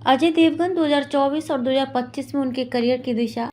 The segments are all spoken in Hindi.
अजय देवगन 2024 और 2025 में उनके करियर की दिशा।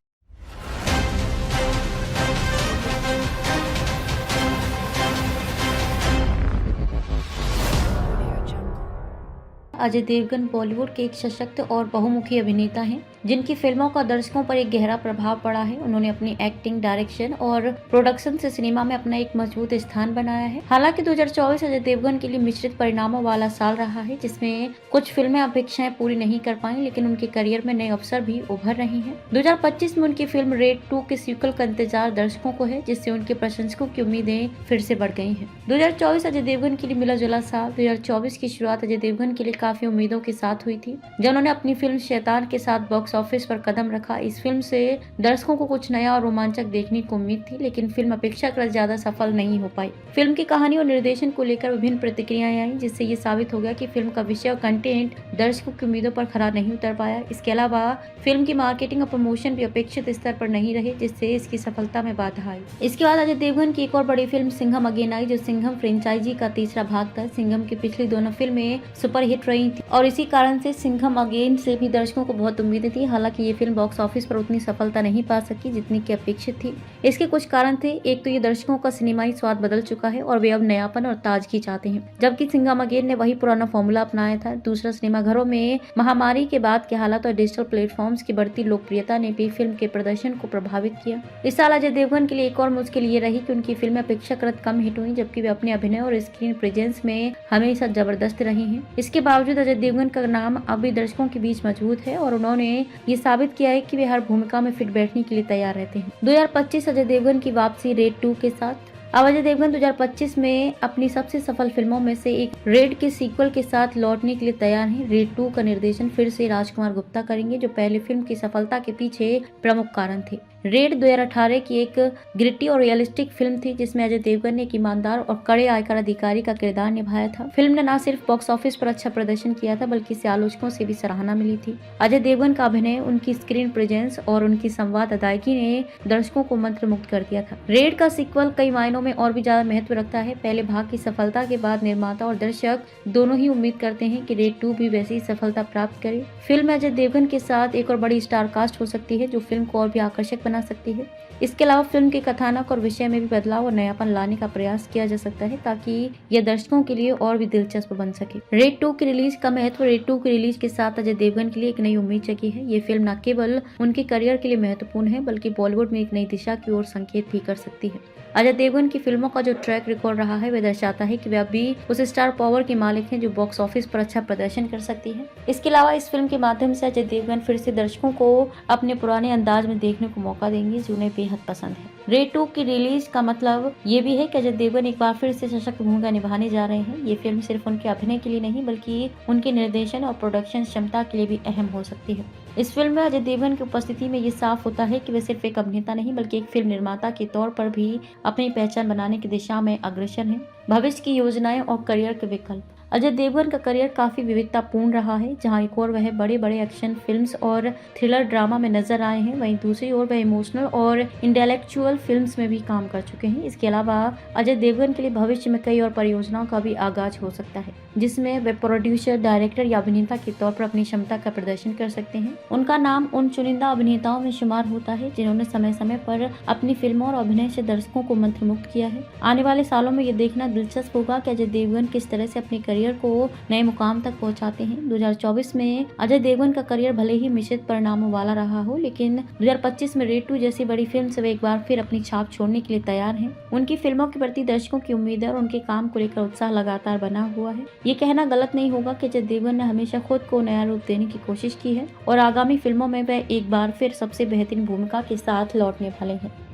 अजय देवगन बॉलीवुड के एक सशक्त और बहुमुखी अभिनेता हैं, जिनकी फिल्मों का दर्शकों पर एक गहरा प्रभाव पड़ा है। उन्होंने अपनी एक्टिंग, डायरेक्शन और प्रोडक्शन से सिनेमा में अपना एक मजबूत स्थान बनाया है। हालांकि 2024 अजय देवगन के लिए मिश्रित परिणामों वाला साल रहा है, जिसमें कुछ फिल्में अपेक्षाएं पूरी नहीं कर पाई, लेकिन उनके करियर में नए अवसर भी उभर रहे हैं। 2025 में उनकी फिल्म रेड 2 के सीक्वल का इंतजार दर्शकों को है, जिससे उनके प्रशंसकों की उम्मीदें फिर से बढ़ गई हैं। 2024 अजय देवगन के लिए मिला जुला साल। 2024 की शुरुआत अजय देवगन के लिए काफी उम्मीदों के साथ हुई थी, जब उन्होंने अपनी फिल्म शैतान के साथ बॉक्स ऑफिस पर कदम रखा। इस फिल्म से दर्शकों को कुछ नया और रोमांचक देखने को उम्मीद थी, लेकिन फिल्म अपेक्षाकृत ज्यादा सफल नहीं हो पाई। फिल्म की कहानी और निर्देशन को लेकर विभिन्न प्रतिक्रियाएं आई, जिससे ये साबित हो गया कि फिल्म का विषय और कंटेंट दर्शकों की उम्मीदों पर खरा नहीं उतर पाया। इसके अलावा फिल्म की मार्केटिंग और प्रमोशन भी अपेक्षित स्तर पर नहीं रहे, जिससे इसकी सफलता में बाधा आई। इसके बाद अजय देवगन की एक और बड़ी फिल्म सिंघम अगेन आई, जो सिंघम फ्रेंचाइजी का तीसरा भाग था। सिंघम की पिछली दोनों फिल्में सुपरहिट रही थी और इसी कारण से सिंघम अगेन से भी दर्शकों को बहुत उम्मीदें थी। हालांकि ये फिल्म बॉक्स ऑफिस पर उतनी सफलता नहीं पा सकी जितनी की अपेक्षित थी। इसके कुछ कारण थे। एक तो ये दर्शकों का सिनेमाई स्वाद बदल चुका है और वे अब नयापन और ताजगी चाहते हैं, जबकि सिंघम अगेन ने वही पुराना फॉर्मूला अपनाया था। दूसरा, सिनेमाघरों में महामारी के बाद के हालात और डिजिटल प्लेटफॉर्म्स की बढ़ती लोकप्रियता ने भी फिल्म के प्रदर्शन को प्रभावित किया। इस साल अजय देवगन के लिए एक और मुश्किल ये रही कि उनकी फिल्में अपेक्षाकृत कम हिट हुई, जबकि वे अपने अभिनय और स्क्रीन प्रेजेंस में हमेशा जबरदस्त रही हैं। इसके बावजूद अजय देवगन का नाम अब भी दर्शकों के बीच मजबूत है और उन्होंने ये साबित किया है कि वे हर भूमिका में फिट बैठने के लिए तैयार रहते हैं। 2025 अजय देवगन की वापसी रेड 2 के साथ। अब अजय देवगन 2025 में अपनी सबसे सफल फिल्मों में से एक रेड के सीक्वल के साथ लौटने के लिए तैयार हैं। रेड 2 का निर्देशन फिर से राजकुमार गुप्ता करेंगे, जो पहले फिल्म की सफलता के पीछे प्रमुख कारण थे। रेड 2018 की एक ग्रिटी और रियलिस्टिक फिल्म थी, जिसमें अजय देवगन ने एक ईमानदार और कड़े आयकर अधिकारी का किरदार निभाया था। फिल्म ने न सिर्फ बॉक्स ऑफिस पर अच्छा प्रदर्शन किया था, बल्कि इसे आलोचकों से भी सराहना मिली थी। अजय देवगन का अभिनय, उनकी स्क्रीन प्रेजेंस और उनकी संवाद अदायगी ने दर्शकों को मंत्रमुग्ध कर दिया था। रेड का सीक्वल कई मायनों में और भी ज्यादा महत्व रखता है। पहले भाग की सफलता के बाद निर्माता और दर्शक दोनों ही उम्मीद करते हैं कि रेड 2 भी वैसी ही सफलता प्राप्त करे। फिल्म में अजय देवगन के साथ एक और बड़ी स्टार कास्ट हो सकती है, जो फिल्म को और भी आकर्षक बना सकती है। इसके अलावा फिल्म के कथानक और विषय में भी बदलाव और नयापन लाने का प्रयास किया जा सकता है, ताकि यह दर्शकों के लिए और भी दिलचस्प बन सके। रेड 2 की रिलीज का महत्व। रेड 2 की रिलीज के साथ अजय देवगन के लिए एक नई उम्मीद जगी है। ये फिल्म न केवल उनके करियर के लिए महत्वपूर्ण है, बल्कि बॉलीवुड में एक नई दिशा की ओर संकेत भी कर सकती है। अजय देवगन की फिल्मों का जो ट्रैक रिकॉर्ड रहा है, वह दर्शाता है कि वे अभी उस स्टार पावर के मालिक हैं जो बॉक्स ऑफिस पर अच्छा प्रदर्शन कर सकती है। इसके अलावा इस फिल्म के माध्यम से अजय देवगन फिर से दर्शकों को अपने पुराने अंदाज में देखने को मौका देंगे, जो उन्हें बेहद पसंद है। रेड 2 की रिलीज का मतलब ये भी है कि अजय देवगन एक बार फिर से सशक्त भूमिका निभाने जा रहे हैं। ये फिल्म सिर्फ उनके अभिनय के लिए नहीं, बल्कि उनके निर्देशन और प्रोडक्शन क्षमता के लिए भी अहम हो सकती है। इस फिल्म में अजय देवगन की उपस्थिति में ये साफ होता है कि वे सिर्फ एक अभिनेता नहीं, बल्कि एक फिल्म निर्माता के तौर पर भी अपनी पहचान बनाने की दिशा में अग्रसर हैं। भविष्य की योजनाएं और करियर के विकल्प। अजय देवगन का करियर काफी विविधतापूर्ण रहा है, जहां एक ओर वह बड़े बड़े एक्शन फिल्म्स और थ्रिलर ड्रामा में नजर आए हैं, वहीं दूसरी ओर वह इमोशनल और इंटेलेक्चुअल फिल्म्स में भी काम कर चुके हैं। इसके अलावा अजय देवगन के लिए भविष्य में कई और परियोजनाओं का भी आगाज हो सकता है, जिसमें वे प्रोड्यूसर, डायरेक्टर या अभिनेता के तौर पर अपनी क्षमता का प्रदर्शन कर सकते हैं। उनका नाम उन चुनिंदा अभिनेताओं में शुमार होता है जिन्होंने समय समय पर अपनी फिल्मों और अभिनय से दर्शकों को मंत्रमुग्ध किया है। आने वाले सालों में ये देखना दिलचस्प होगा कि अजय देवगन किस तरह से अपने करियर को नए मुकाम तक पहुंचाते हैं। 2024 में अजय देवगन का करियर भले ही मिश्रित परिणामों वाला रहा हो, लेकिन 2025 में रेड 2 जैसी बड़ी फिल्म से वे एक बार फिर अपनी छाप छोड़ने के लिए तैयार हैं। उनकी फिल्मों के प्रति दर्शकों की उम्मीदें और उनके काम को लेकर उत्साह लगातार बना हुआ है। ये कहना गलत नहीं होगा कि अजय देवगन ने हमेशा खुद को नया रूप देने की कोशिश की है और आगामी फिल्मों में वह एक बार फिर सबसे बेहतरीन भूमिका के साथ लौटने वाले हैं।